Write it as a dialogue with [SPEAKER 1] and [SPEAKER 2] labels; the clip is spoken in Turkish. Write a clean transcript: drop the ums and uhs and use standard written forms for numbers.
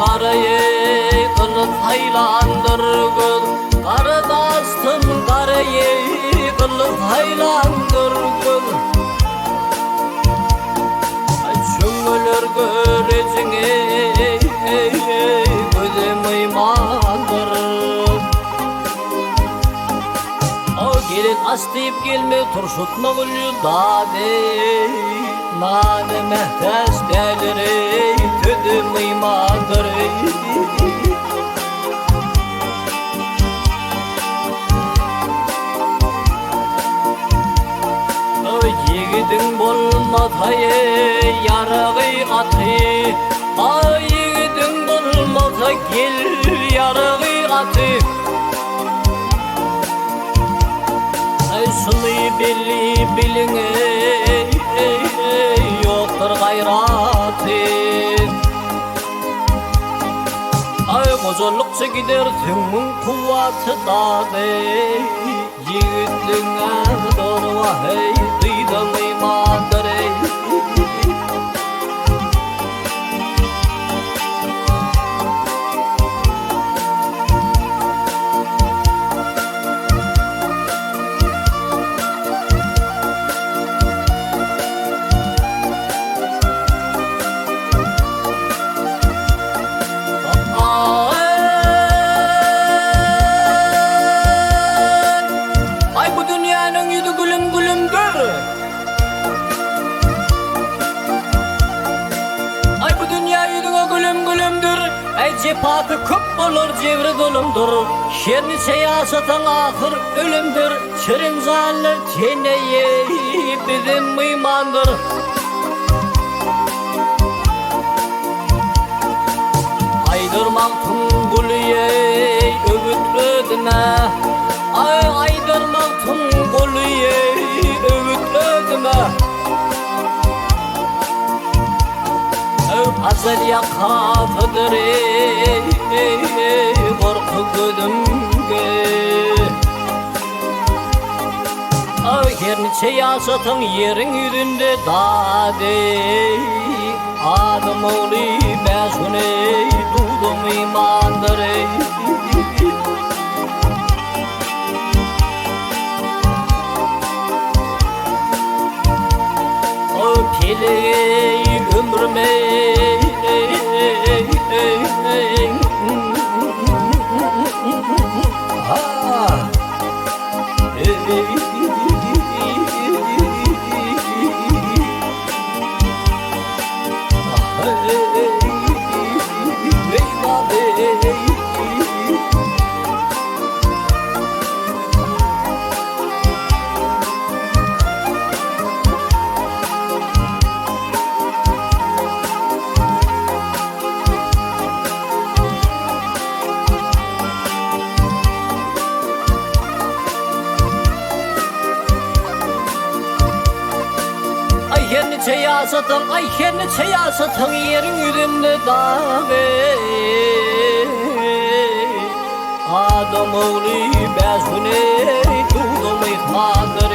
[SPEAKER 1] karayı kılıp haylandırgın, Karadastın karayı kılıp haylandırgın. Çöngülür görecine gözüm imandır. Gelin astayıp gelme turşutma gülü dade, Nane mehtes deliri tüdüm imandır. Yiğidin bolmatayı yarığı atı, Yiğidin bolmata gel yarığı atı. Şunu belli biline yoktur gayratı. Kozolukça gider tümün kuvvatı dadı, Yiğitliğine doğru hey duydum imandır. Cepatı köp olur cevri dolumdur, Şerni seyasatın ahır ölümdür, Şirin zalır teneye bizim imandır. Aydırmak tunguluye övüt ödüme, Aydırmak tunguluye övüt ödüme. Azal yakatıdır korku gözümge. Yerini seyasatın yerin yüzünde dade, Adım oğlu mesune duydum imandır. Peleği ömrüme Yerini seyasatın yerin yüzünde dağı, Adam oğlu besune duydum imandır.